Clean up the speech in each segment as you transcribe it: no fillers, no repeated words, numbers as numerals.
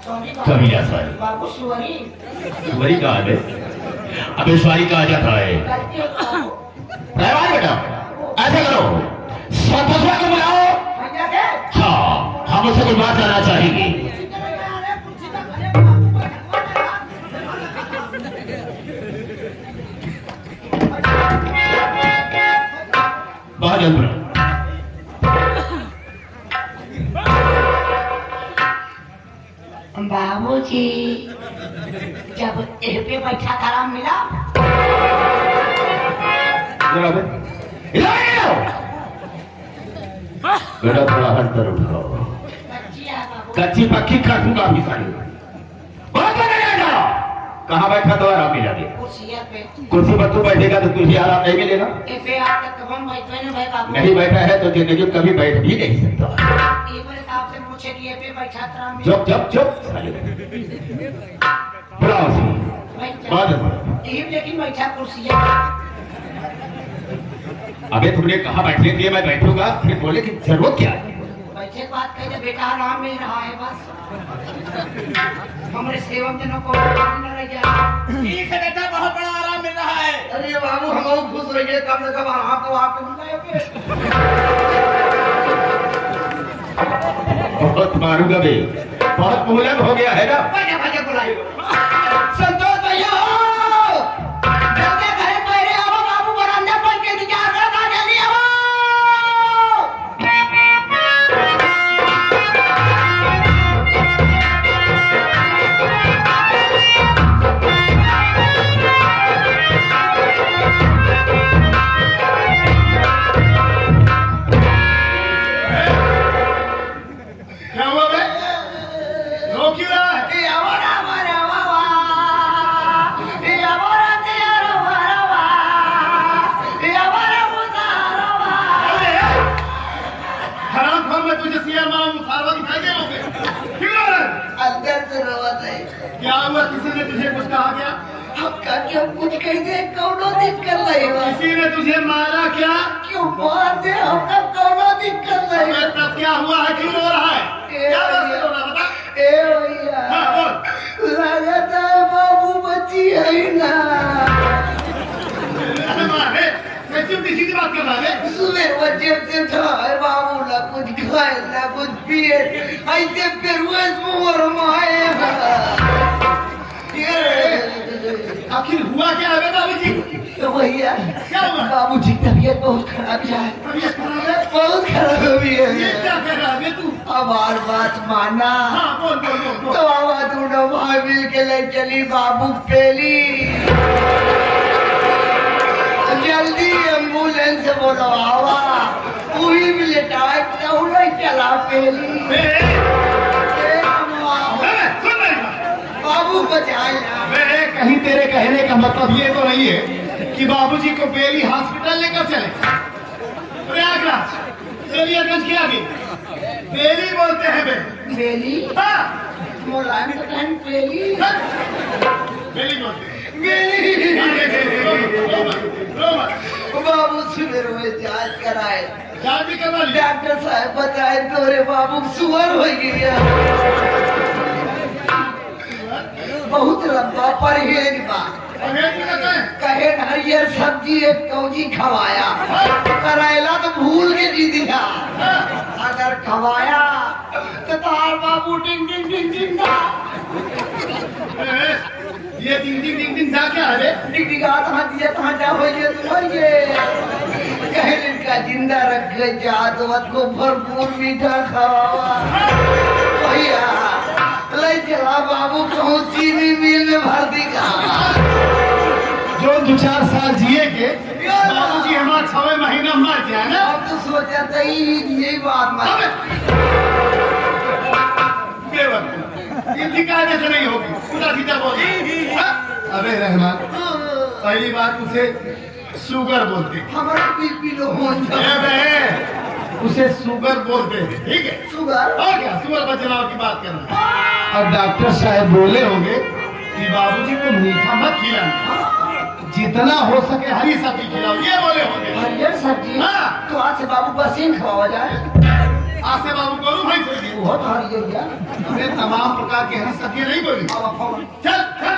कबीरा सवारी बाबू सुअरी सुअरी कहा है अबे सवारी कहा जाता है बेटा ऐसा करो संतोषवा को बुलाओ हाँ हम उससे कोई बात करना चाहेंगे बहुत जल्द बाबूजी जब पे बैठा था मिला बेटा थोड़ा अंतर उठाओ कच्ची पक्की काटूंगा अभी सारी कहाँ बैठा तो आराम मिलेगा कुर्सी पर तू बैठेगा तो तुझे आराम नहीं मिलेगा नहीं बैठा है तो जिंदगी कभी बैठ भी नहीं सकता चुप चुप चुप लेकिन बैठा कुर्सी अबे तुमने कहा बैठने के लिए मैं बैठूंगा फिर बोले कि जरूरत क्या है बैठे बात कहे बेटा आराम मिल रहा है बस हमारे सेवक जनों को न रह जाए ठीक है बेटा बहुत बड़ा आराम मिल रहा है। अरे बाबू हम लोग खुश रहिए कम से कम आराम तो आपको मिलता है बहुत मारूंगा बे बहुत मुहलक हो गया है ना बजे बुलाइए संतोष भैया जल्दी घर पहले आओ बाबू बरामदा पर के इंतजार कर जल्दी आओ क्या हुआ किसी ने तुझे कुछ कहा क्या? क्यों कुछ कह दे कौनो दिक्कत नहीं किसी ने तुझे मारा क्या? क्यों मार दे हमका कौनो दिक्कत नहीं तब क्या हुआ है क्यों रो रहा है क्या बात है रो रहा बता ए भैया हाँ बोल लगता है बाबू बच्ची है ना मारे कैसी सीधी बात कर रहा है सुबह बच्चे से था बाबू ना कुछ खाए ना कुछ पिए ऐसे फिर मोर माएगा आखिर हुआ क्या है बाबू जी भैया क्या हुआ बाबू जी तबीयत बहुत खराब है तबीयत खराब है बहुत खराब हुई ये है क्या कर रहा है तू अब और बात माना हाँ बोल बोल बोल बोल तो आवा दोनों भाई मिल के ले चली बाबू पेली जल्दी एम्बुलेंस बोलो आवा वही भी लेटाए तो नहीं चला पेली बाबू बचाए कहीं तेरे कहने का मतलब ये तो नहीं है कि बाबूजी को बेली हॉस्पिटल लेकर चले प्रयागराज दरियागंज के आगे बेली बोलते हैं बे पेली हाँ मुलायम तो टाइम पेली बेली बोलते हैं बाबू सुबह में जांच कराए जांच भी करवा ली डॉक्टर साहब बताए तोरे बाबू सुअर हो गया बहुत लंबा परहेज बा कहे हरियर सब्जी एक कौजी खवाया करेला तो भूल के जी दिया अगर खवाया तो तार बाबू डिंग डिंग डिंग डिंग दा ये डिंग जा क्या है डिंग डिंग तहाँ दिया तहाँ जा हो ये कहे इनका जिंदा रख जादवत को भरपूर मीठा खवावा भैया ले चला बाबू कहूँ चीनी मिल में भर दी जो 2-4 साल जिए के बाबूजी हमारा 6 महीना मर जाए ना अब तो सोचा था यही बात मैं इनकी कायदे से नहीं होगी पूरा सीधा बोल अबे रहमान पहली बात उसे शुगर बोलते हमारा बीपी लो हो उसे शुगर बोलते हैं ठीक है शुगर और क्या शुगर बचनाव की बात करना और डॉक्टर साहब बोले होंगे कि बाबूजी को मीठा मत खिलाना जितना हो सके हरी सब्जी खिलाओ ये बोले होंगे हरियर सब्जी हाँ। तो आज से बाबू बसीन खवा जाए आसे बाबू करू भाई से बहुत हरियर गया हमने तमाम प्रकार की हरी सब्जियां नहीं बोली चल चल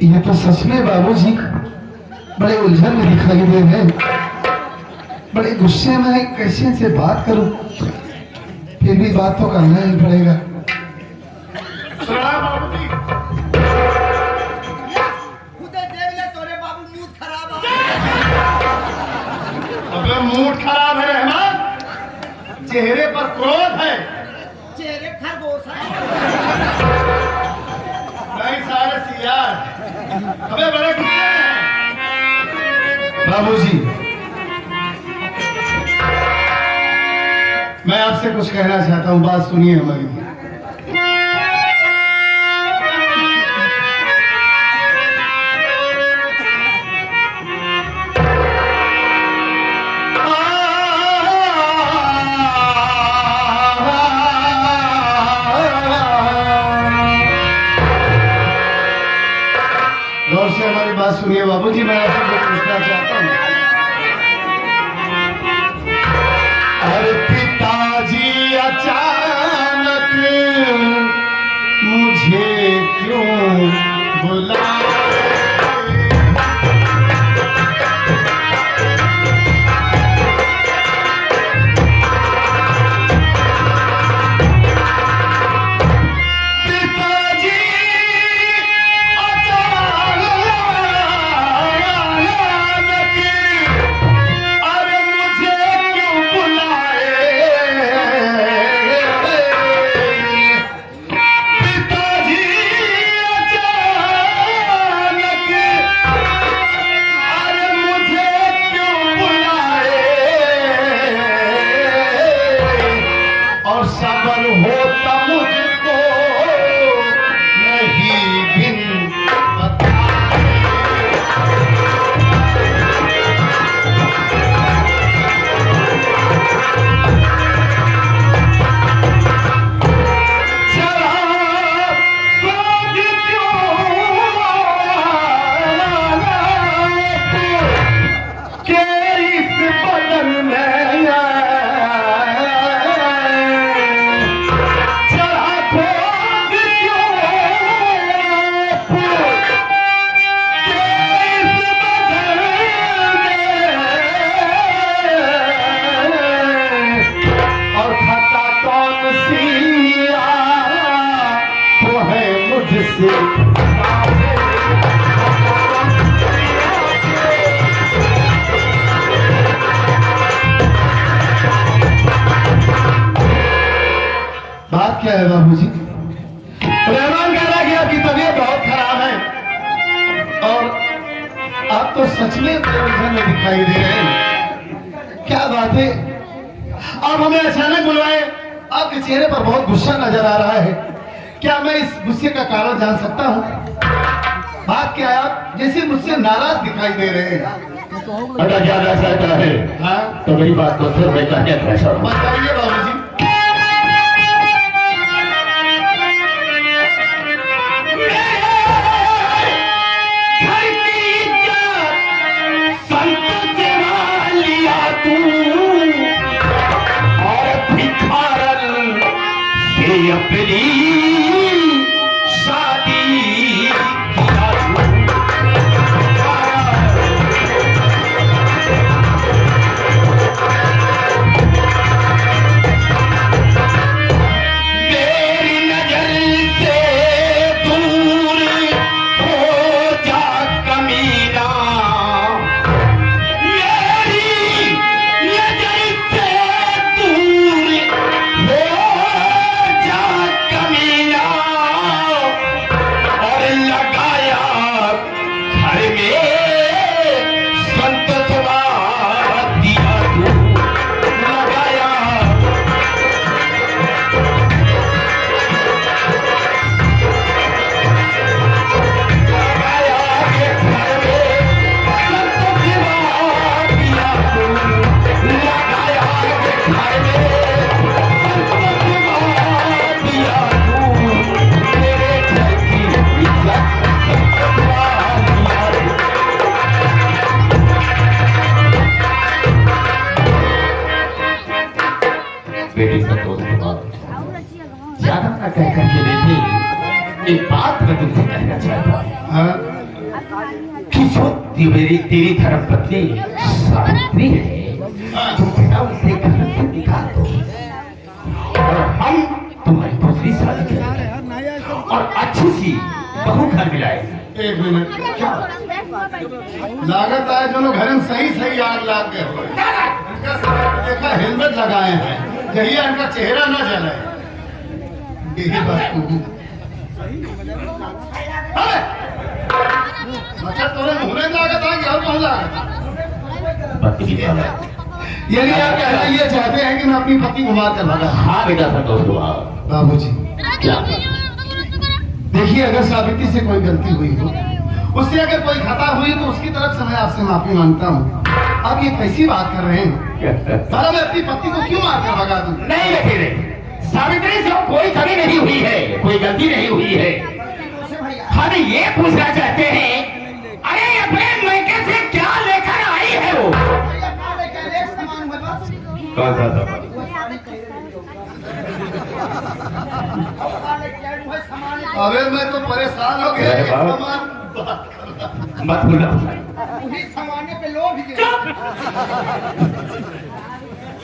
ये तो सच में बाबूजी बड़े उलझन में दिखाई दे रहे हैं। बड़े गुस्से में कैसे से बात करूं, फिर भी बात तो करना ही पड़ेगा। प्रणाम बाबूजी अगर मूड खराब है रहमान चेहरे पर क्रोध है चेहरे खरगोश है नहीं सारे सियार हमें बड़े गुस्से में हैं। बाबूजी मैं आपसे कुछ कहना चाहता हूँ बात सुनिए हमारी गौर से हमारी बात सुनिए बाबूजी मैं आपसे कुछ पूछना चाहता हूँ अरे पिताजी अचानक मुझे क्यों बुलाए बात क्या है बाबूजी रहमान कह रहा है कि आपकी तबीयत बहुत खराब है और आप तो सच में उलझन में दिखाई दे रहे हैं क्या बात है आप हमें अचानक बुलवाए आपके चेहरे पर बहुत गुस्सा नजर आ रहा है क्या मैं इस गुस्से का कारण जान सकता हूँ बात क्या है आप जैसे मुझसे नाराज दिखाई दे रहे हैं अगर ज्यादा चाहता है हाँ तो मेरी बात को फिर मैं कहने कैसा हूँ बताइए बाबूजी अपनी शादी मेरी नजर से दूर हो जा कमीना मेरी नजर से दूर हो जा कमीना बेटी संतोष कुमार, ज्यादा न कह करके बेटी एक बात मैं तुमसे कहना चाहता हूँ। हाँ? कि जो तेरी धर्मपत्नी सावित्री है, तुम बेटा उसे घर से निकाल दो और हम तुम्हारी दूसरी शादी करेंगे और अच्छी सी बहू घर मिलाएंगे। एक मिनट, क्या लागत है दोनों घर में सही सही आग लाग गए हो। इनका देखा हेलमेट लगाए हैं, यही इनका चेहरा न जले। यही बात अच्छा तोरे मुंह में लागत है कि और कौन लागत? पति की बात है। यानी आप कहना ये चाहते हैं कि मैं अपनी पत्नी को मार कर भगा? हाँ बेटा संतोष कुमार। बाबूजी क्या? देखिए, अगर सावित्री से कोई गलती हुई हो, उससे अगर कोई खता हुई तो उसकी तरफ से मैं आपसे माफी मांगता हूँ। आप ये कैसी बात कर रहे हैं? सारा मैं अपनी पत्नी को क्यों मार कर भगा दूं? नहीं बेटे नहीं, सावित्री से कोई कमी नहीं हुई है, कोई गलती नहीं हुई है। हम ये पूछना चाहते हैं, अरे अपने मैके से क्या लेकर आई है वो? कौन सा सामान? अबे मैं तो परेशान हो गया। अरे ये बाप। सामान बात कर रहा। मत भूलना।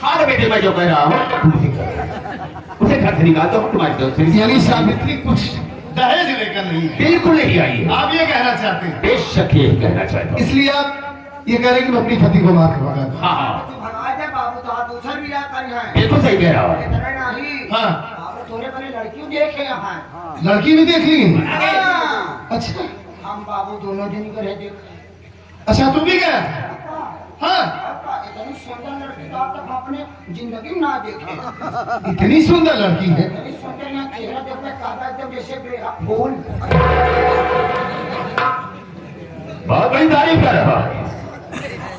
हाँ बेटे, मैं जो कह रहा हूँ उसे घर से निकाल दो, तुम्हारी दोस्त। यानी सावित्री कुछ दहेज लेकर नहीं है? बिल्कुल नहीं आई है। आप ये कहना चाहते हैं? बेशक ये कहना चाहता हूँ। इसलिए आप ये कह रहे हैं कि मैं अपनी पति को मार कर भगा दूं? हाँ हाँ बाबू तो आप दूसर भी जाता है। बिल्कुल सही कह रहा हूँ। नहीं हाँ, बाबू तोरे पहले लड़कियों देखे यहाँ। लड़की भी देख ली? हाँ। अच्छा हम बाबू दोनों दिन करे देख। अच्छा, तू भी गया? हाँ, इतनी सुंदर लड़की तो आप तक अपने जिंदगी में ना देखे। इतनी सुंदर लड़की है। इतनी सुंदर यहाँ चेहरा देखने कागज एकदम जैसे बेरा फूल। बहुत बड़ी तारीफ कर रहा है।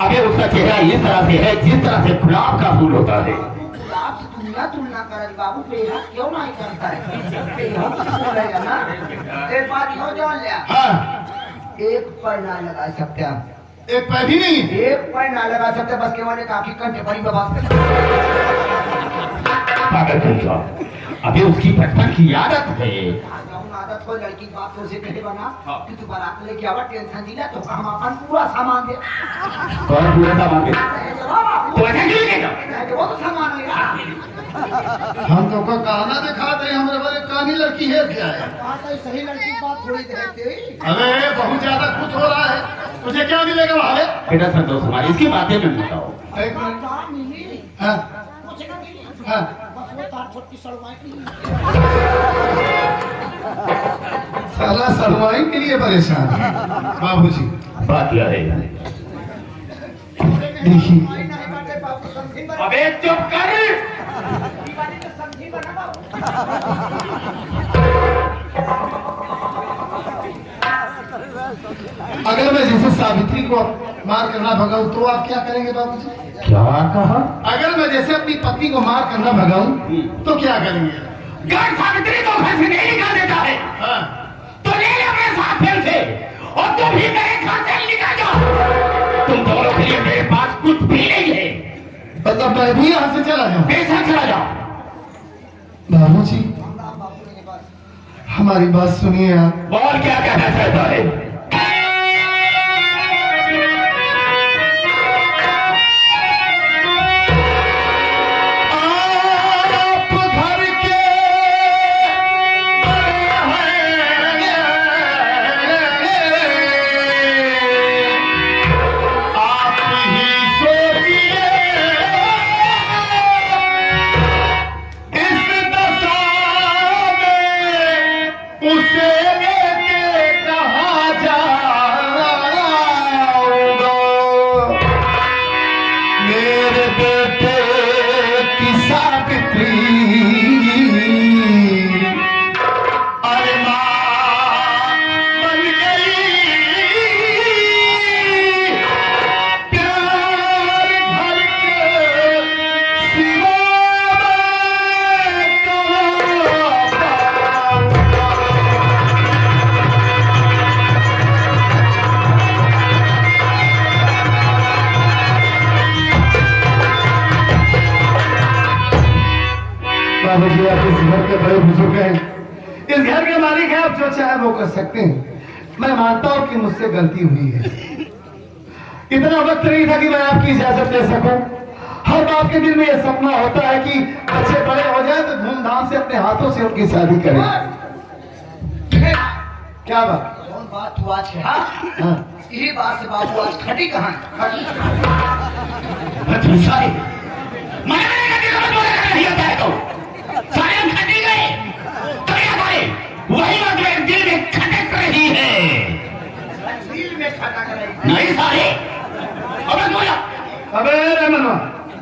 अबे उसका चेहरा इस तरह से है जिस तरह से गुलाब का फूल होता है। गुलाब से दुनिया तुलना कर बाबू, बेरा क्यों नहीं करता है? बेरा तो बोलेगा ना। एक बात हो जान लिया। हाँ, एक पैर ना लगा सकते हम। एक पैर भी नहीं? एक पैर ना लगा सकते, बस केवल एक आंखी कंठे बड़ी बबास। पागल कैसा? अबे उसकी बचपन की आदत है। आदत हो लड़की बात तो उसे कहे बना कि तू बारात लेके आवा, टेंशन दिला तो हम अपन पूरा सामान दे। कौन पूरा सामान दे? तो ऐसा क्यों कहता? वो तो सामान है। हम तो का कहना दिखाते हैं, हमारे बारे कहानी लड़की है क्या है? सही लड़की बात थोड़ी देते। अरे बहुत ज्यादा खुश हो रहा है, तुझे क्या मिलेगा वहाँ? बेटा संतोष कुमार, इसकी बातें में बताओ। एक मिनट। हाँ, हाँ। साला सलवाई के लिए परेशान है बाबूजी। बात यह है। देखिए, अबे चुप कर। अगर मैं जैसे सावित्री को मार करना भगाऊं तो आप क्या करेंगे बाबूजी? क्या कहा? अगर मैं जैसे अपनी पत्नी को मार करना भगाऊं तो क्या करेंगे? अगर सावित्री को घर से नहीं निकाल देता है हाँ। तो ले ले अपने साथ फिर से, और तुम भी मेरे घर से निकल जाओ। तुम दोनों के लिए मेरे पास कुछ भी नहीं है। मतलब मैं भी यहाँ से चला जाऊं? बेशक चला जाओ। बाबूजी हमारी बात सुनिए आप। और क्या कहना चाहता है? उसे लेके कहा आप इस घर के बड़े बुजुर्ग हैं, इस घर के मालिक हैं, आप जो चाहे वो कर सकते हैं। मैं मानता हूं कि मुझसे गलती हुई है। इतना वक्त नहीं था कि मैं आपकी इजाजत दे सकूं। हर बाप के दिल में यह सपना होता है कि बच्चे बड़े हो जाए तो धूमधाम से अपने हाथों से उनकी शादी करें। क्या बात? कौन बात तू आज कहा? हाँ। यही बात से बाबू आज खटी कहाँ है? वही बात मेरे दिल में खटक रही है। दिल में खटक रही है। नहीं सारे बोला अबे रे मनवा,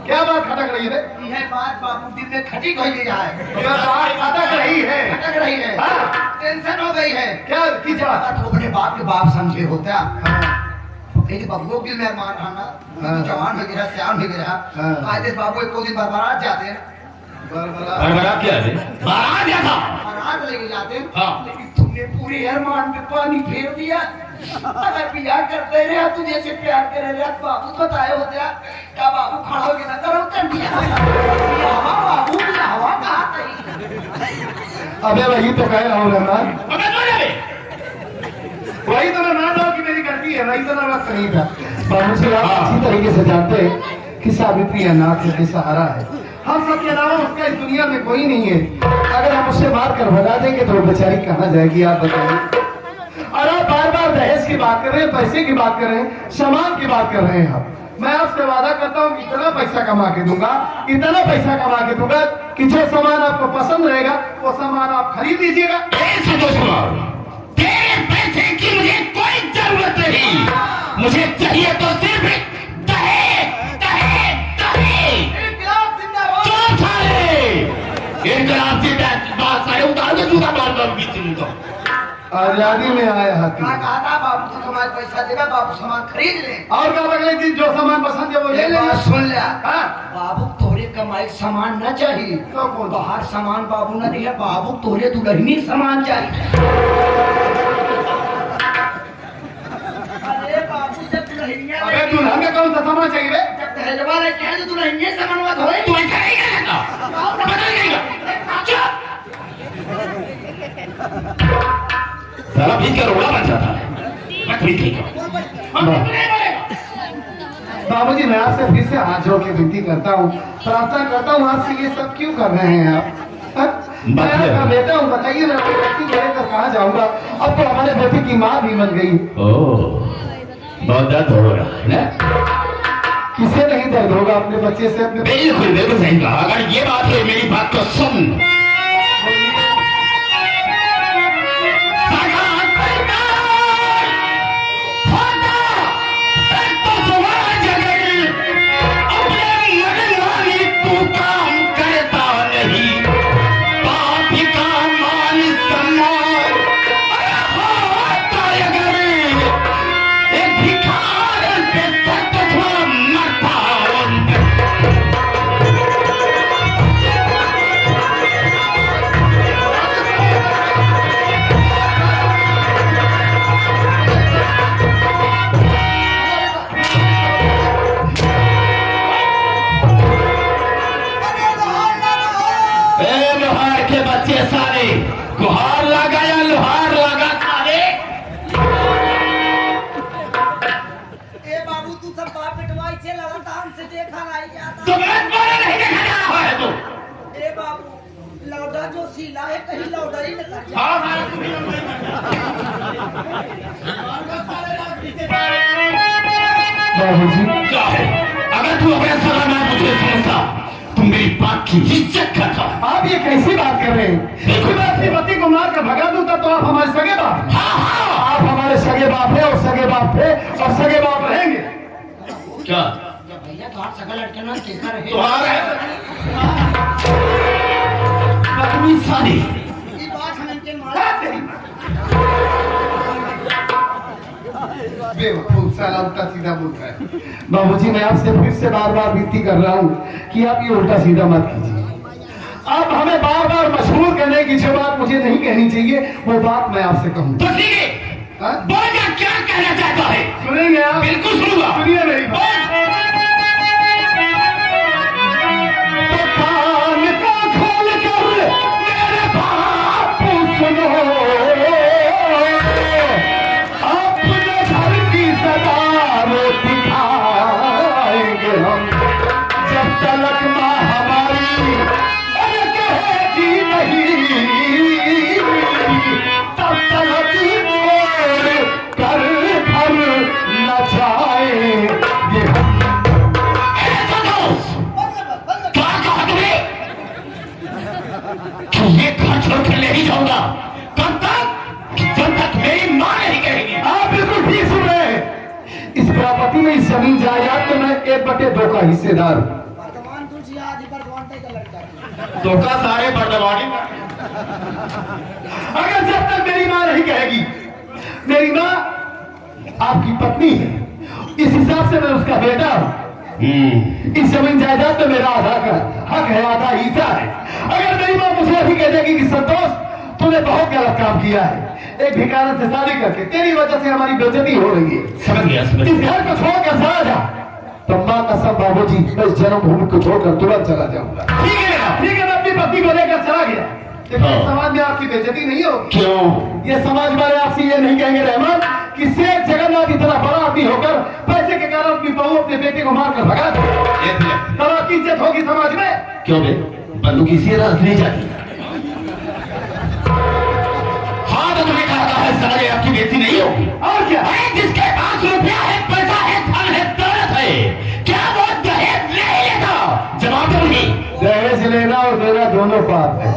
क्या बात खटक रही है? यह बात बाबू दिल में खटी गई है। क्या बात खटक रही है? खटक रही है। हाँ। टेंशन हो गई है। क्या किस बात? तो अपने बाप के बाप समझे होता। हाँ। एक बबुओं की मेहमान आना, हाँ। जवान हो गया, सियान हो गया। हाँ। कायदे बाबू एक दिन बारात जाते हैं। बारात क्या है? बारात क्या था? बारात लेके जाते हैं। हाँ। लेकिन तुमने पूरे अरमान पे पानी फेर दिया। अगर प्यार करते रहे तुझे से प्यार करे रहे बाबू बताए होते क्या बाबू खड़ा हो गया करो कर दिया हवा बाबू की हवा कहाँ गई? अबे वही तो कह रहा हूँ रहमान, अबे बोले वही तो मैं मान रहा हूँ कि मेरी गलती है। वही तो मैं वक्त नहीं था। बाबू जी आप हाँ। अच्छी तरीके से जानते हैं कि सावित्री अनाथ है, बेसहारा है। हम सबके अलावा उसका इस दुनिया में कोई नहीं है। अगर हम उससे मार कर भगा देंगे तो वो बेचारी कहाँ जाएगी आप बताइए। और आप बार बार दहेज की बात कर रहे हैं, पैसे की बात कर रहे हैं, सामान की बात कर रहे हैं आप। मैं आपसे वादा करता हूँ कि इतना पैसा कमा के दूंगा, इतना पैसा कमा के दूंगा कि जो सामान आपको पसंद रहेगा वो सामान आप खरीद लीजिएगा। संतोष कुमार, तेरे पैसे की मुझे कोई जरूरत नहीं। मुझे चाहिए तो सिर्फ दहेज, दहेज, दहेज। चुप साले, इनकलाब जिंदाबाद सारे उतार दो, जूता मार दो बीच में तो। आजादी में आए हाथी। कहा था बाबू तो तुम्हारे पैसा देगा बाबू सामान खरीद ले। और क्या अगले दिन जो सामान पसंद है वो ले ये लेंगे। बात सुन लिया। हाँ? बाबू तोरे कमाई सामान न चाहिए तो कौन? बाहर सामान बाबू न दिया बाबू तोरे दुल्हनी सामान चाहिए। अरे बाबू जब दुल्हनिया अबे दुल्हन में कौन सा सामान चाहिए रे? जब दहेजवा लेके आए तो दुल्हनिया सामान मत होए। तू ऐसा नहीं करेगा, बदल देगा। चुप साला बीच का रोड़ा बन जाता है। मैं खरीद लेगा। बाबूजी मैं आपसे फिर से हाथ जोड़ के विनती करता हूँ, प्रार्थना करता हूँ आपसे, ये सब क्यों कर रहे हैं आप? हाँ? मैं आपका बेटा हूँ, बताइए मैं अपनी बेटी को लेकर कहाँ जाऊँगा? अब तो हमारे बेटी की माँ भी बन गई। बहुत दर्द हो रहा है ना? किसे नहीं दर्द होगा अपने बच्चे से? अपने बिल्कुल बिल्कुल सही कहा। अगर ये बात है मेरी बात को सुन। गुहार लगा या लोहार लगा सारे? ए बाबू तू सब बाप पिटवाई से लगातार से देखा नहीं जाता। तो मैं तुम्हारा नहीं देखा जा रहा है तो? ए बाबू लौटा जो सीला है कहीं लौटा ही निकल जाए। हाँ बाबूजी क्या है? अगर तू अपने सगा ना मुझे समझता तुम मेरी बात की इज्जत करता। आप ये कैसी बात कर रहे हैं? देखो मैं अपनी पति को मार कर भगा दूं तब तो आप हमारे सगे बाप। हाँ हाँ आप हमारे सगे बाप है और सगे बाप थे और सगे बाप रहेंगे। क्या भैया तुम्हारा सगा लड़के ना देखा रहे। तुम्हारा अपनी शादी ये बात हम इनके मारा बेवकूफ साला उल्टा सीधा बोलता है। बाबूजी मैं आपसे फिर से बार बार विनती कर रहा हूँ कि आप ये उल्टा सीधा मत कीजिए। आप हमें बार बार मशहूर करने की जो बात मुझे नहीं कहनी चाहिए वो बात मैं आपसे कहूँ। तो ठीक है, हाँ? बोल जा क्या कहना चाहता है? सुनेंगे आप? बिल्कुल सुनूंगा। सुनिए मेरी बात। तो कान को खोल कर प्रॉपर्टी में, इस जमीन जायदाद में मैं 1/2 का हिस्सेदार हूँ। वर्धमान तुलसी आदि वर्धमान का लड़का धोखा सारे बर्दवानी में। अगर जब तक मेरी माँ नहीं कहेगी, मेरी माँ आपकी पत्नी है, इस हिसाब से मैं उसका बेटा हूँ। इस जमीन जायदाद में मेरा आधा का हक है, आधा हिस्सा है। अगर मेरी माँ मुझे अभी कह देगी कि संतोष तूने बहुत गलत काम किया है, एक भिखारी से शादी करके तेरी वजह से हमारी बेइज्जती हो रही है, समझ गया इस घर को छोड़कर चला जा, तो माँ का सब बाबूजी मैं इस जन्मभूमि को छोड़कर तुरंत चला जाऊंगा। ठीक है, मैं अपनी पत्नी को लेकर चला गया, लेकिन समाज में आपकी बेइज्जती नहीं होगी। क्यों? ये समाज वाले आपसे ये नहीं कहेंगे रहमान कि शेख जगन्नाथ इतना बड़ा आदमी होकर पैसे के कारण अपनी बहू अपने बेटे को मारकर भगा दे, तब आपकी इज्जत होगी समाज में। क्यों बे? बंदूक इसी रात ले जाती। हाँ तो तुम्हें कहा है सारे आपकी बेइज्जती नहीं होगी। और क्या है जिसके पास रुपया है, पैसा है, धन है, दौलत है, क्या वो दहेज नहीं लेता? जवाब दो नहीं। दहेज लेना और देना दोनों पाप है।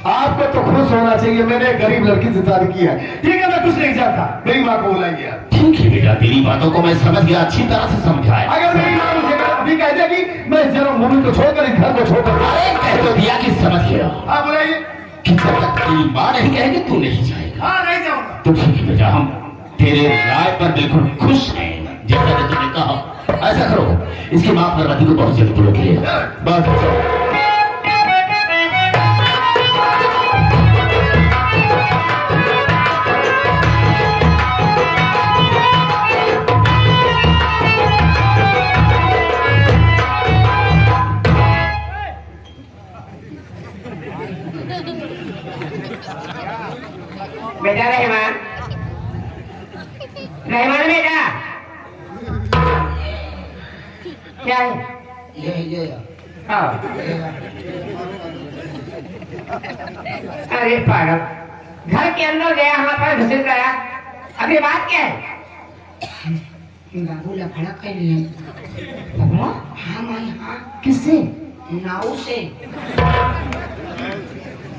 आपको तो खुश होना चाहिए, मैंने एक गरीब लड़की से शादी किया है। ठीक है, मैं कुछ नहीं चाहता, मेरी माँ को बुलाइए। ठीक है बेटा, तेरी बातों को मैं समझ गया, अच्छी तरह से समझाया। अगर मेरी माँ मुझे अभी कह देगी मैं इस जन्मभूमि को छोड़कर इस घर को छोड़कर, अरे कह तो दिया कि समझ गया हाँ बुलाइए। कि जब तक तेरी माँ नहीं कहेगी तू नहीं जाएगा। हाँ नहीं जाऊंगा। तो ठीक है बेटा, हम तेरे राय पर बिल्कुल खुश हैं। जैसा कि तुमने कहा ऐसा करो, इसकी माँ पार्वती को बहुत जल्दी बुला के ले आओ। बहुत अच्छा। बेटा रहमान, रहमान बेटा क्या है? ये हाँ। अरे पागल, घर के अंदर गया, हमारे पास घुस गया, अभी बात क्या है? बाबू लफड़ा कर लिए। हाँ माई, हाँ किससे? नाव से।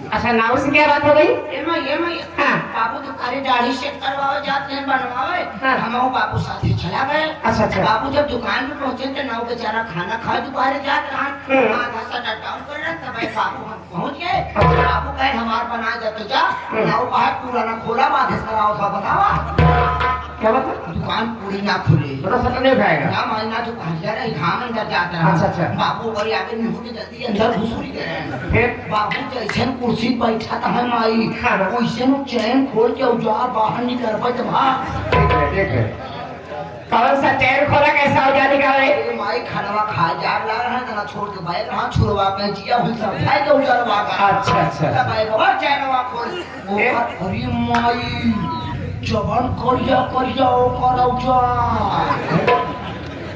अच्छा, नाव से क्या बात हो गई? ये माई हाँ। बाबू तो खाली दाढ़ी से करवाओ जाते हैं, बनवावे। हाँ। हम बाबू साथ ही चला गए। अच्छा। बाबू जब दुकान पे पहुंचे तो नाव बेचारा खाना खाए दोबारा जाते हैं, आधा सटा डाउन कर रहे थे भाई। बाबू हम पहुंच गए, बाबू कहे हमार बना दे तो जा। नाव बाहर पुराना खोला, बाधे कराओ था बतावा क्या बात? दुकान पूरी ना खुली, बड़ा सटल नहीं उठाएगा। ना महीना तो कहा रहे घाम अंदर जाते हैं। अच्छा। बाबू और आगे नहीं जल्दी अंदर घुसूरी गए। फिर बाबू जैसे कुर्सी बैठा था माई, हाँ। वैसे चैन खोल के औजार बाहर निकल पाए। ठीक है। कौन सा चैन खोला, कैसा औजार निकाले? माई खानवा खा जा रहा है, तना छोड़ के बैठ रहा छुड़वा के जिया हुई सब खाए के औजारवा का। अच्छा। तब भाई बाबा चैनवा खोल। अरे माई जवान करिया ओकर औजार।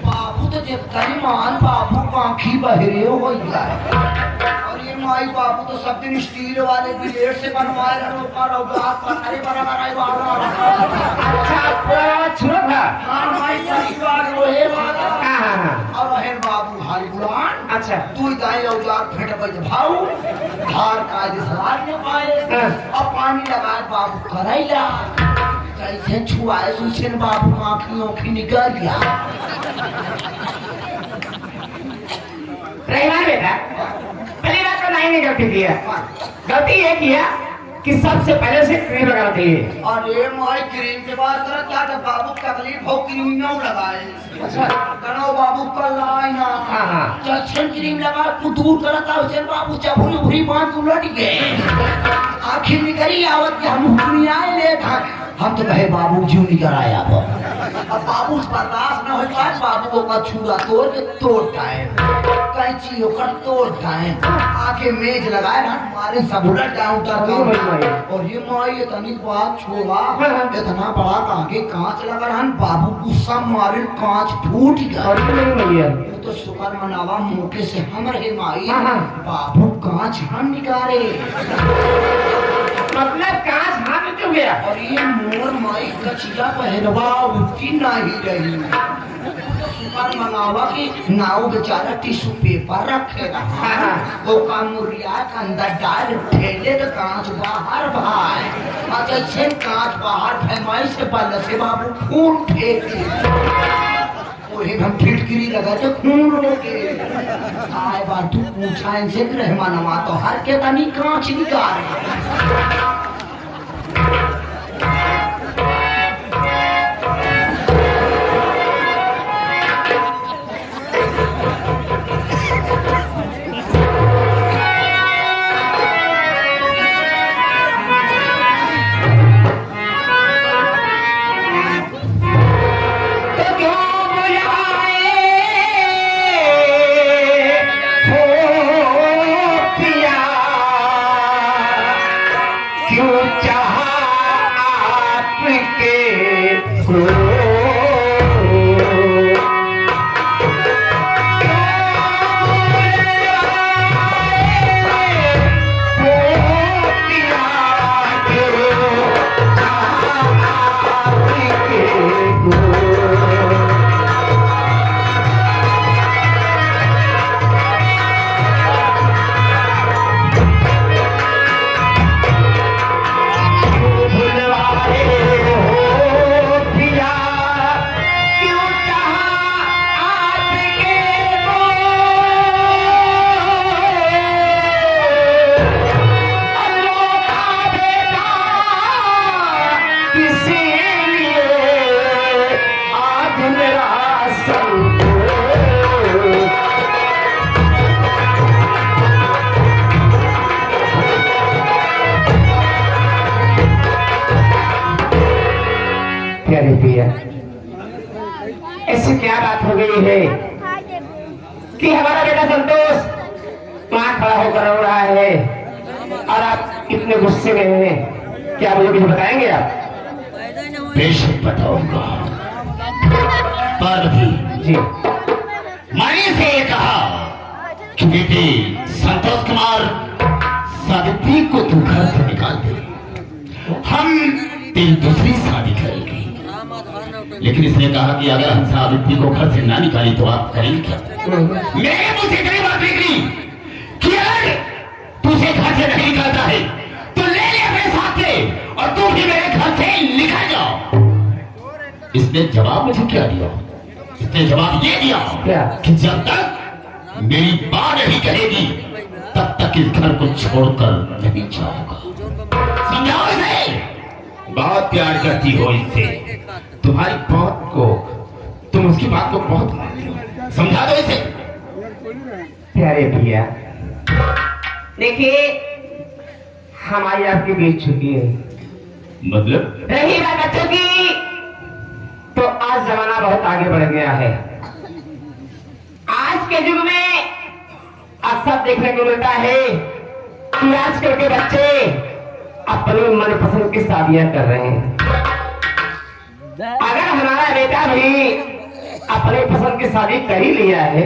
बाबू तो देखता ही मान बाबू आँखी बहरे हो गया। और ये माई बाबू तो सब दिन स्टील वाले ब्लेड से बनवाए रहे ऊपर औजार पर। अरे अच्छा, पूरा छुरा था। हाँ माई परिवार रोहे वाला। हाँ। और रहे बाबू हाल गुलान। अच्छा। तू दाई औजार फेंट बज भाऊ धार का सवार न पाए। और पानी लगाए बाबू करैला, कैसे छुआए सुन बाबू आँखी निकल गया। रहमान बेटा, पहली बात तो नहीं गलती किया, गलती ये किया कि सबसे पहले से क्रीम लगाना चाहिए। अरे माई क्रीम के बात कर क्या था बाबू, तकलीफ हो क्रीम न लगाए। अच्छा। करो बाबू कल लाई ना। हाँ। चल क्रीम लगा तू दूर करता उसे बाबू चबुरी उभरी बांध उलट गए। आखिर निकली आवत के हम दुनिया ले था। हम तो कहे बाबू क्यों निकल आया। अब बाबू बर्दाश्त न हो पाए, बाबू का छुरा तोड़ के तोड़ता है, कैंची होकर तोड़ता है। आके मेज लगाए हमारे सब उलट जाए उतर। और ये माई इतनी बात छोड़ा, इतना बड़ा आगे कांच लगा रहा, बाबू गुस्सा मारे कांच फूट गया। तो शुक्र मनावा मौके से हम रहे माई, बाबू कांच हम निकाले। मतलब कांच हाथ में क्यों गया? और ये मोर माई कचिया पहनवा उठी नहीं रही सुपर मंगावा की नाव बेचारा टिश्यू पेपर रखे रहा वो का मुरिया के अंदर डाल ठेले तो कांच बाहर भाई जैसे कांच बाहर फैमाई से बल से बाबू खून फेंके वही हम फिटकिरी लगा तो खून रोके आए बात तू पूछा इनसे रहमानवा तो हर के तनी कांच निकाल ऐसी क्या बात हो गई है कि हमारा बेटा संतोष वहां खड़ा होकर रो रहा है और आप इतने गुस्से में हैं? क्या मुझे कुछ बताएंगे आप? बेशक बताऊंगा। पार्वती जी मैंने से ये कहा कि बेटे संतोष कुमार सावित्री को तू घर से निकाल दे, हम तेरी दूसरी शादी करेंगे। लेकिन इसने कहा कि अगर हम सावित्री को घर से ना निकाली तो आप करेंगे क्या? मेरे मुंह से इतनी बात निकली कि अगर तुझे घर से नहीं निकालता है तो ले ले अपने साथ से और तू भी मेरे घर से निकल जाओ। इसने जवाब मुझे क्या दिया? इसने जवाब ये दिया क्या? कि जब तक मेरी बात नहीं कहेगी तब तक इस घर को छोड़कर नहीं जाऊंगा। समझाओ इसे। बहुत प्यार करती हो इससे, तुम्हारी बात को, तुम उसकी बात को बहुत मानती हो। समझा दो इसे। प्यारे भैया देखिए हमारी आपकी बीच चुकी है। मतलब रही बात बच्चों की तो आज जमाना बहुत आगे बढ़ गया है। आज के युग में अक्सर देखने को मिलता है कि आजकल के बच्चे अपनी मनपसंद की शादियां कर रहे हैं। अगर हमारा बेटा भी अपने पसंद की शादी कर ही लिया है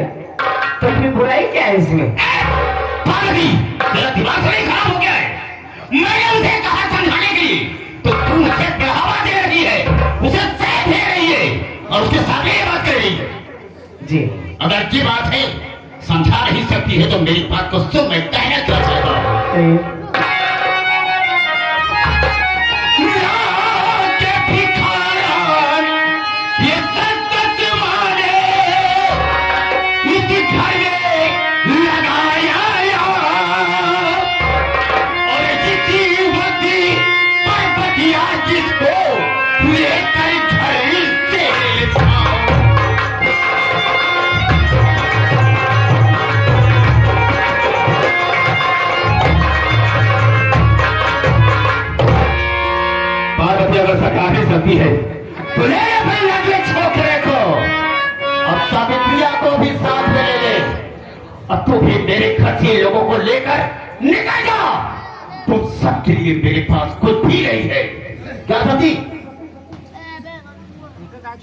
तो फिर बुराई क्या है इसमें? पार्वती तेरा दिमाग थोड़ी खराब हो गया है। मैंने उसे कहा समझाने के लिए तो तू उसे बढ़ावा दे रही है, उसे सह दे रही है और उसके सामने ये बात कर रही है। जी अगर ये बात है समझा नहीं सकती है तो मेरी बात को सुन, मैं कहना क्या चाहता हूँ। सकती है तो ले अपने नकली छोकरे को और सावित्रिया को भी साथ में ले ले और तू भी मेरे घर से लोगों को लेकर निकल जा। तुम सबके लिए मेरे पास कुछ भी नहीं है। क्या सती?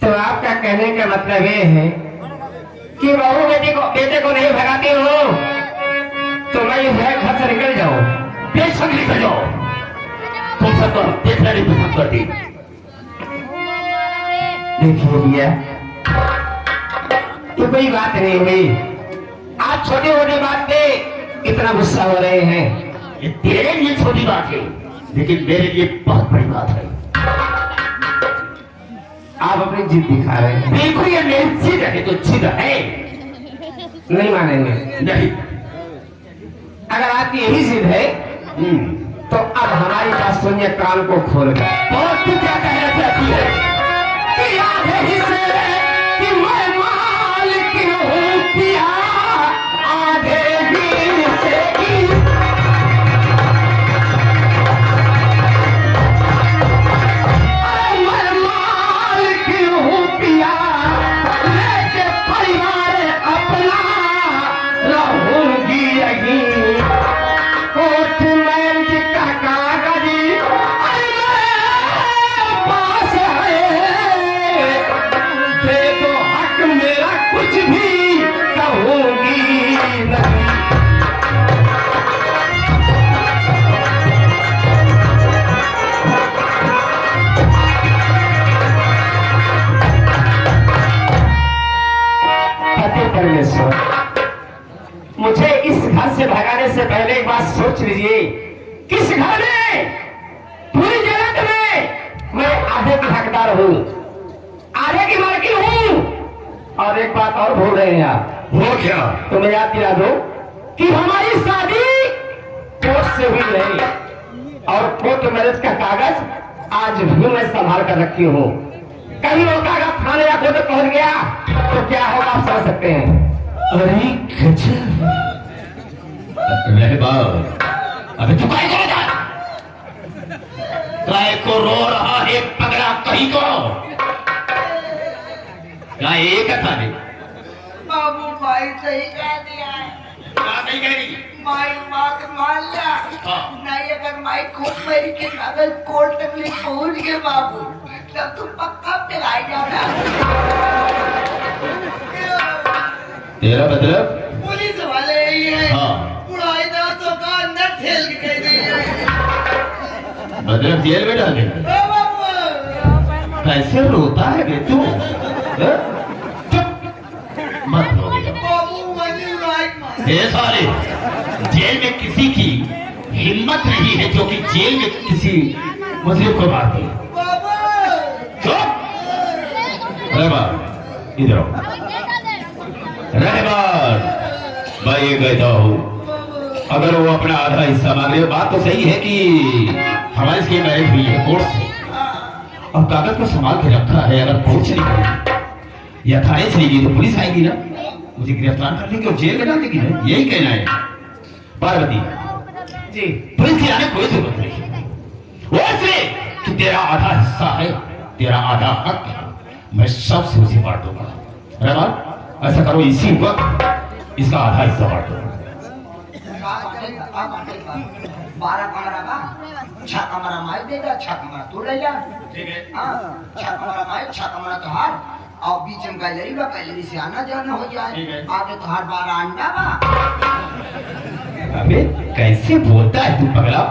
तो आपका कहने का मतलब ये है कि बहू बेटे को नहीं भगाती हो तो मैं इस घर से निकल जाऊं? बेशक निकल जाओ। तुम सब तो देख रहे पसंद करती। देखिए भैया, ये कोई बात नहीं हुई। आज छोटे छोटे बात पे इतना गुस्सा हो रहे हैं। ये तेरे लिए छोटी बात है, लेकिन मेरे लिए बहुत बड़ी बात है। आप अपनी जिद दिखा रहे हैं। बिल्कुल, ये मेरी जिद है तो जिद है, नहीं मानेंगे। नहीं। अगर आपकी यही जिद है तो अब हमारी बात सुनिए कान को खोल कर। और तू क्या कहना चाहती है? कि आधे हिस्से कि मैं मालिक हूँ पिया, आधे हिस्से की मैं मालिक हूँ पिया, लेके परिवार अपना रहूंगी यही। कोर्ट मैरिज का कागज पास है, दे दो हक मेरा, कुछ भी कहूंगी नहीं। पति परमेश्वर, मुझे इस घर से भगाने से पहले एक बात सोच लीजिए, किस घर में, पूरी जगत में मैं आधे की हकदार हूँ, आधे की मालकिन हूँ। और एक बात और भूल रहे हैं आप। वो क्या? तुम्हें याद दिला दो कि हमारी शादी कोर्ट से हुई नहीं, और कोर्ट मैरिज का कागज आज भी मैं संभाल कर रखी हूँ। कहीं वो कागज थाने या कोर्ट पहुंच गया तो क्या होगा आप समझ सकते हैं। अरे गजब! रहमान, अबे तू काय को रहा? काय को रो रहा है पगला कहीं को? क्या एक था नहीं? बाबू भाई सही कह दिया है। क्या सही कह रही? माई बात मान लिया। हाँ। नहीं अगर माई खुद मेरी के कागज कोर्ट तक ले पहुंच गए बाबू, तब तुम पक्का पिलाई जाना। तेरा मतलब? पुलिस वाले यही है। हाँ। उड़ाई दो तो का अंदर ठेल के कह दी। मतलब जेल में डाले? ओ बाबू, कैसे रोता है बे तू? चुप मत रो बेटा। बाबू मनी राइट मार। ये साले जेल में किसी की हिम्मत नहीं है जो कि जेल में किसी मुजरिम को मार दे। बाबू, चुप! रहमान, इधर आओ। रहमान, मैं ये कहता हूँ, अगर वो अपना आधा हिस्सा मांगे, बात तो सही है कि हमारी इसकी मैरिज हुई है कोर्ट से, और कागज को संभाल के रखा है। अगर पुलिस चली गई या थाने चली गई तो पुलिस आएगी ना, मुझे गिरफ्तार कर लेगी और जेल में डाल देगी ना। यही कहना है पार्वती जी, पुलिस की आने कोई जरूरत नहीं। वो इसलिए कि तेरा आधा हिस्सा है, तेरा आधा हक है, मैं सबसे उसे बांट दूंगा। रहमान, ऐसा करो, इसी वक्त इसका आधा हिस्सा बांट दो। 12 कमरा का 6 कमरा माई देगा, 6 कमरा तू ले जा। ठीक है। हाँ, 6 कमरा माई, 6 कमरा तोहार, और बीच में गैलरी बा, गैलरी से आना जाना हो जाए। ठीक है। आगे तोहार 12 अंडा बा। अबे कैसे बोलता है तू पगला?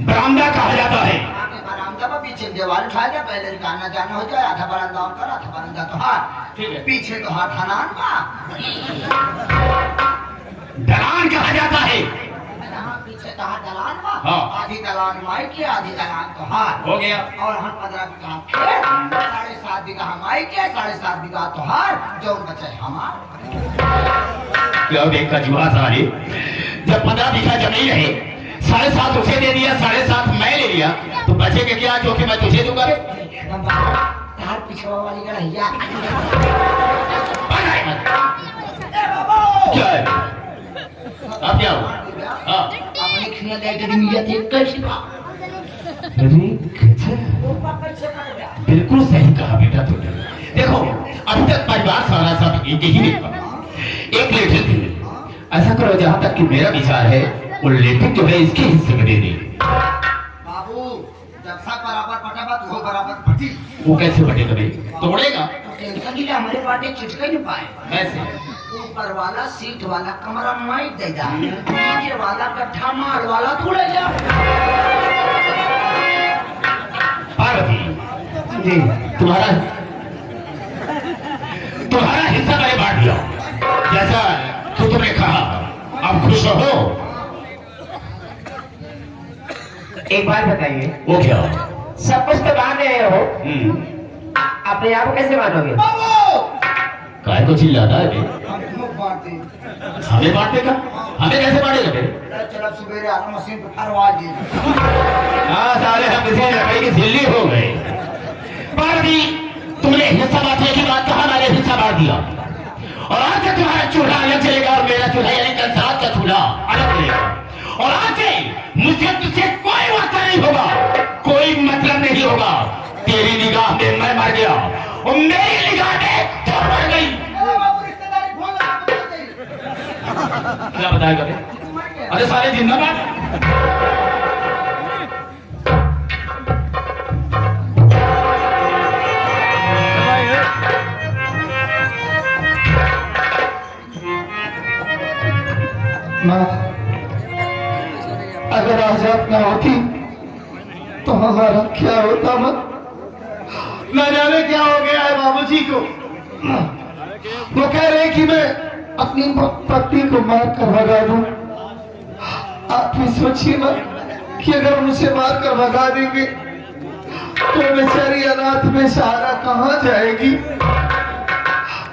बरामदा कहा जाता है। आगे बरामदा बा, पीछे दीवार उठा जा, गैलरी का आना जाना हो जाए। आधा बरामदा और कर, आधा बरामदा तोहार। ठीक है। पीछे तोहार खनान बा। दलान कहा जाता है। हाँ, पीछे तोहार दलान बा। हाँ। आधी दलान माई की, आधी दलान तोहार। हो गया। और हम 15 बीघा खेत, 7.5 बीघा हमारी के, 7.5 बीघा तोहार, जो बचे हमार। क्या देखा जुआ सारे, जब 15 बीघा जमीन है, 7.5 उसे दे दिया, 7.5 मैं ले लिया, तो बचे के क्या जो कि मैं तुझे दूंगा? तार पिछवा वाली का रहिया। क्या है? अब क्या हुआ? हाँ। अपने खिया गए तेरी मिया थे कैसे का? अरे गजब! बिल्कुल सही कहा बेटा तुमने। देखो, अभी तक परिवार सारा सब एक ही नहीं बना, एक लेटर थे। ऐसा करो, जहाँ तक कि मेरा विचार है, वो लेटर जो है इसके हिस्से में दे दे। बाबू, जब सब बराबर बटा बा, तू बराबर बटी। वो कैसे बटेगा भाई? तोड़ेगा? तो टेंशन नहीं ले, हमारे पार्टी चिटका नहीं पाए। कैसे? ऊपर वाला सीट वाला कमरा माइक दे जा, नीचे वाला कट्ठा मार वाला तू ले जा। जी तुम्हारा हिस्सा मैंने बांट दिया, जैसा तो तुमने कहा। अब खुश हो? एक बात बताइए, वो क्या? सब कुछ तो बांध रहे हो, अपने आप को कैसे बांधोगे? काय को चिल्लाता है बे? हम बांटते हमें बांटने का? हमें कैसे बांटेगा बे? चलो सवेरे आना मशीन पे फरवा दी। हाँ सारे हम किसी लकड़ी की सिल्ली हो गए। बांट दी तुमने, हिस्सा बांटने की बात कहा, मैंने हिस्सा बांट दिया। और आज से तुम्हारा चूल्हा अलग चलेगा और मेरा चूल्हा यानी कंसात का चूल्हा अलग चलेगा। और आज से मुझे तुझसे कोई वास्ता नहीं होगा, कोई मतलब नहीं होगा। तेरी निगाह में मैं मर गया और मेरी निगाह में तू मर गई। क्या बताएगा बे? अरे सारे जिंदाबाद। माँ, अगर आज आप ना होती तो हमारा क्या होता माँ? न जाने क्या हो गया है बाबूजी को। वो कह रहे कि मैं अपनी पत्नी को मार कर भगा दूं। आप भी सोचिए ना कि अगर हम उसे मार कर भगा देंगे तो बेचारी अनाथ में सहारा कहाँ जाएगी?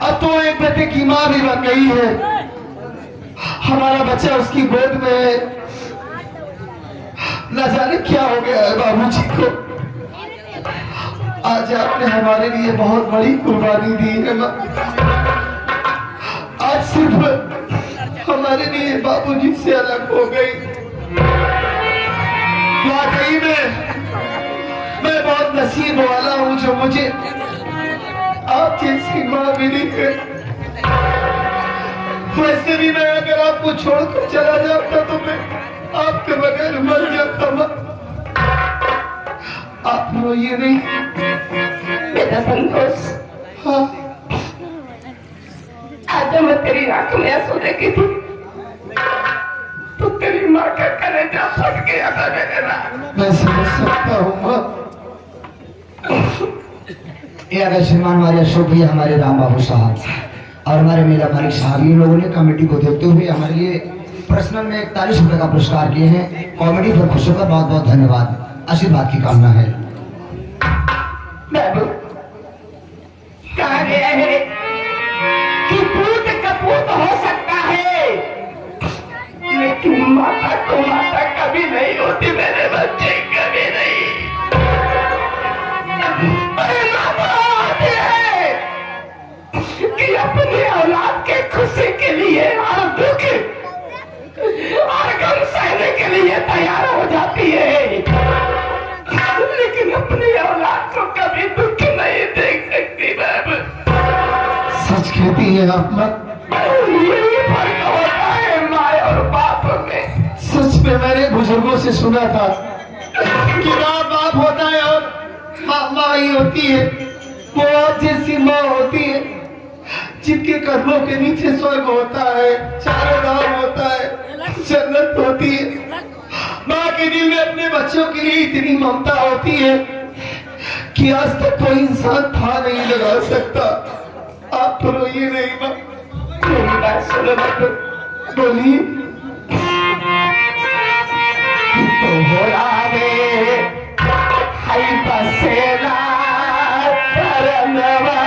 अब तो एक बेटे की माँ भी बन गई है, हमारा बच्चा उसकी गोद में है। न जाने क्या हो गया है बाबूजी को। आज आपने हमारे लिए बहुत बड़ी कुर्बानी दी है माँ। आज सिर्फ हमारे लिए बाबूजी से अलग हो गई। वाकई में मैं बहुत नसीब वाला हूँ जो मुझे आप जैसी माँ मिली है। वैसे भी मैं अगर आपको छोड़कर चला जाता तो मैं आपके बगैर मर जाता माँ। आप रोइए नहीं। बेटा संतोष, हाँ, आज जब मैं तेरी आंखों में आंसू देखी थी तो तेरी माँ का कलेजा फट गया था मेरे ना। मैं समझ सकता हूँ माँ। ये अगर श्रीमान हमारे अशोक भैया, हमारे राम बाबू साहब और हमारे मेरा मालिक साहब, इन लोगों ने कमेटी को देखते हुए हमारे लिए पर्सनल में 41 रुपए का पुरस्कार किए हैं। कॉमेडी पर खुश होकर बहुत बहुत धन्यवाद, आशीर्वाद की कामना है। बाबू कहा गया है कि पूत कपूत हो सकता है, लेकिन माता को माता कभी नहीं होती मेरे बच्चे, कभी नहीं। अरे माता होती है कि अपनी औलाद के खुशी के लिए और दुख और गम सहने के लिए तैयार हो जाती है, लेकिन अपनी औलाद को कभी दुख नहीं देख सकती। बाबू सच कहती है आप माँ। यही फर्क होता है माँ और बाप में। सच में मैंने बुजुर्गों से सुना था कि बाप बाप होता है और माँ माँ ही होती है। वो आप जैसी माँ होती है जिनके कदमों के नीचे स्वर्ग होता है, चारों धाम होता है, जन्नत होती है। माँ के दिल में अपने बच्चों के लिए इतनी ममता होती है कि आज तक कोई इंसान था नहीं लगा सकता। आप तो रोइए नहीं माँ। मेरी बात सुनो बाबू। बोलिए। तो हो रावे हई बसेला परनवा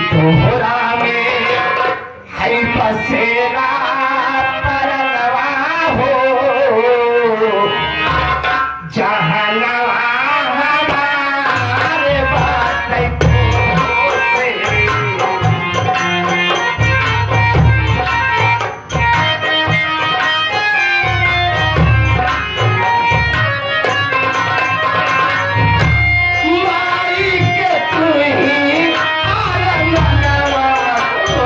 तो रावे हई बसेला परनवा हो जहनवा हमारे बात से माई के तू ही आरमनवा हो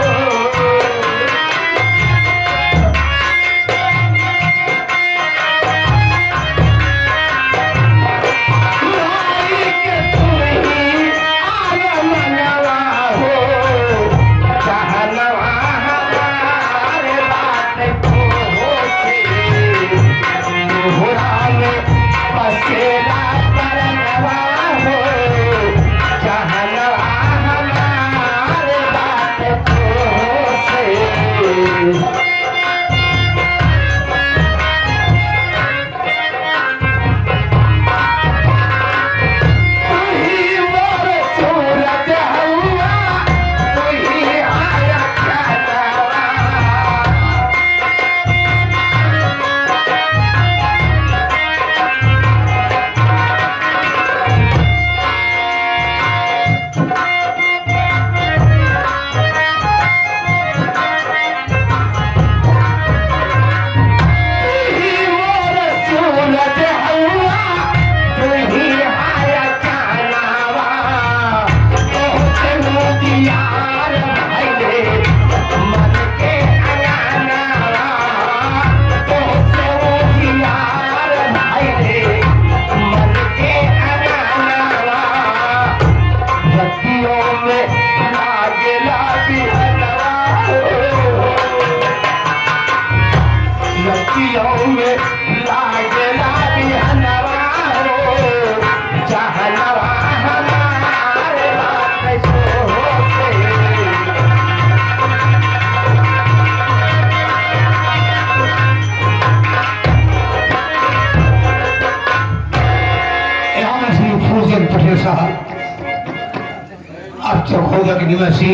महोदय के निवासी,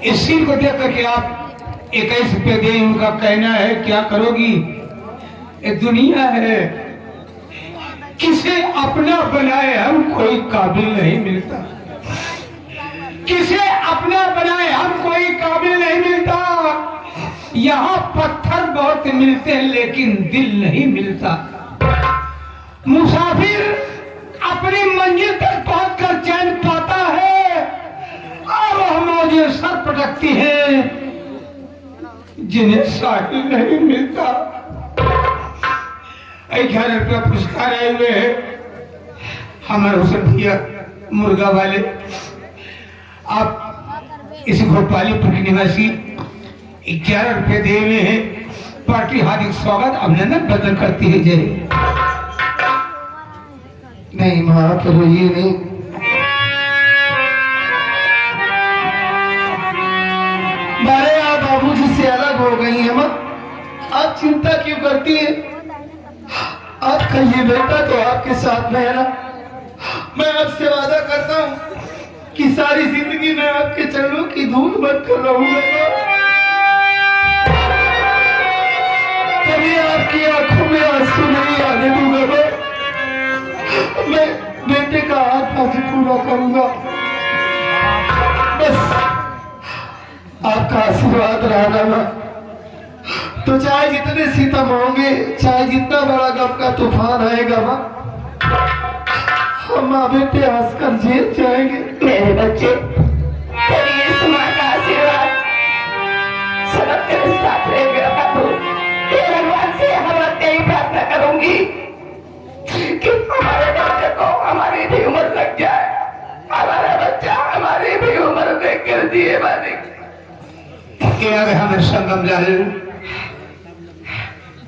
इस सीन को देख करके आप 21 रुपये दे, उनका कहना है क्या करोगी, ये दुनिया है, किसे अपना बनाए हम कोई काबिल नहीं मिलता, किसे अपना बनाए हम कोई काबिल नहीं मिलता। यहाँ पत्थर बहुत मिलते हैं लेकिन दिल नहीं मिलता। मुसाफिर अपनी मंजिल तक पहुंचकर चैन पाता है और वह मौजें सर पटकती हैं जिन्हें साहिल नहीं मिलता। 1000 रुपया पुरस्कार आए हुए हैं हमारे हुसैन भैया मुर्गा वाले। आप इस भोपालीपुर के निवासी 11 रुपये दे हुए हैं। पार्टी हार्दिक स्वागत अभिनंदन बदल करती है। जय। नहीं माँ तो ये नहीं, मारे आप बाबूजी से अलग हो गई है माँ, आप चिंता क्यों करती है? आपका ये बेटा तो आपके साथ में है ना। मैं आपसे वादा करता हूँ कि सारी जिंदगी मैं आपके चरणों की धूल बनकर रहूंगा। कभी आपकी आंखों में आंसू नहीं आने दूंगा। मैं बेटे का हाथ आज पूरा करूंगा। बस आपका आशीर्वाद रहा ना, तो चाहे जितने सितम होंगे, चाहे जितना बड़ा गम का तूफान आएगा माँ, हम माँ बेटे हंसकर जेल जाएंगे। मेरे बच्चे, तेरी इस माँ का आशीर्वाद सदा तेरे साथ रहेगा बाबू। ये भगवान से हमारा यही प्रार्थना करूंगी कि हमारे बच्चे को हमारी भी उम्र लग जाए, हमारा बच्चा हमारी भी उम्र देख कर दिए मालिक। हमें संगम लाल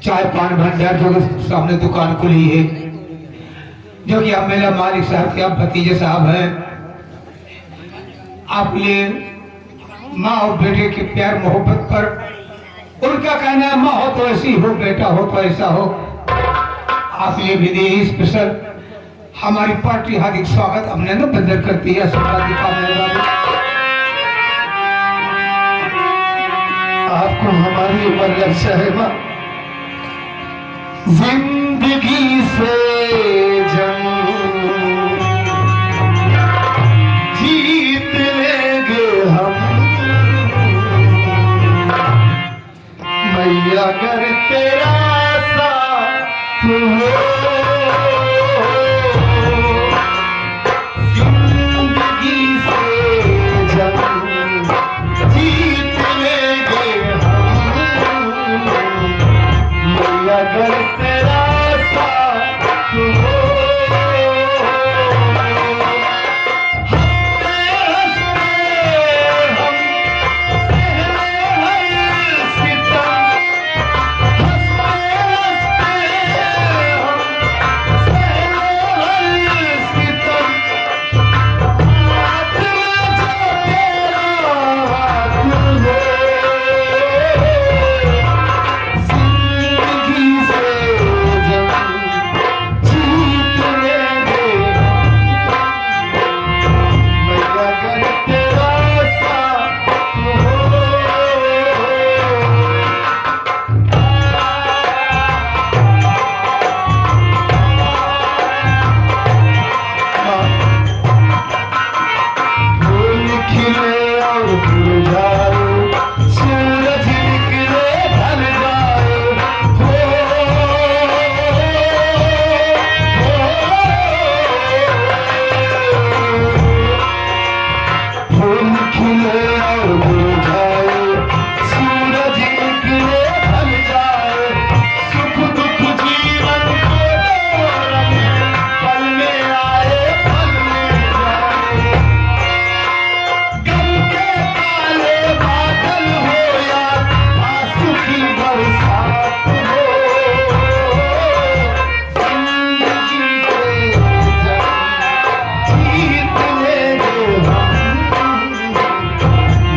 चाय पान भंडार जो सामने दुकान खुली है, जो कि आप मेरा मालिक साहब के आप भतीजे साहब हैं। आप ये माँ और बेटे के प्यार मोहब्बत पर उनका कहना है माँ हो तो ऐसी हो, बेटा हो तो ऐसा हो। आप ये भी दिए स्पेशल हमारी पार्टी हार्दिक स्वागत अभिनंदन बंदर करती है। आपको हमारी उम्र लक्ष्य है माँ, जिंदगी से जंग जीत लेंगे हम मैया, अगर तेरा साथ हो। जिंदगी से जंग जीत लेंगे हम मैया, अगर तेरा साथ हो।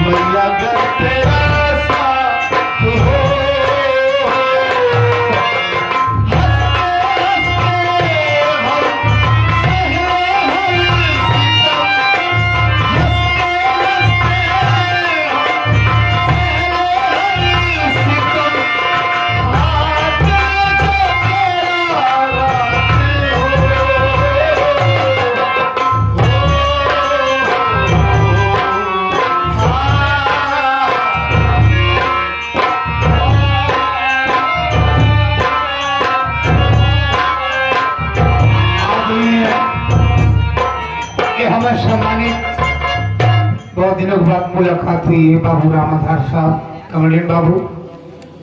मैया दिनों के बाद मुलाकात हुई है बाबू रामाधार साहब, कमलेन बाबू।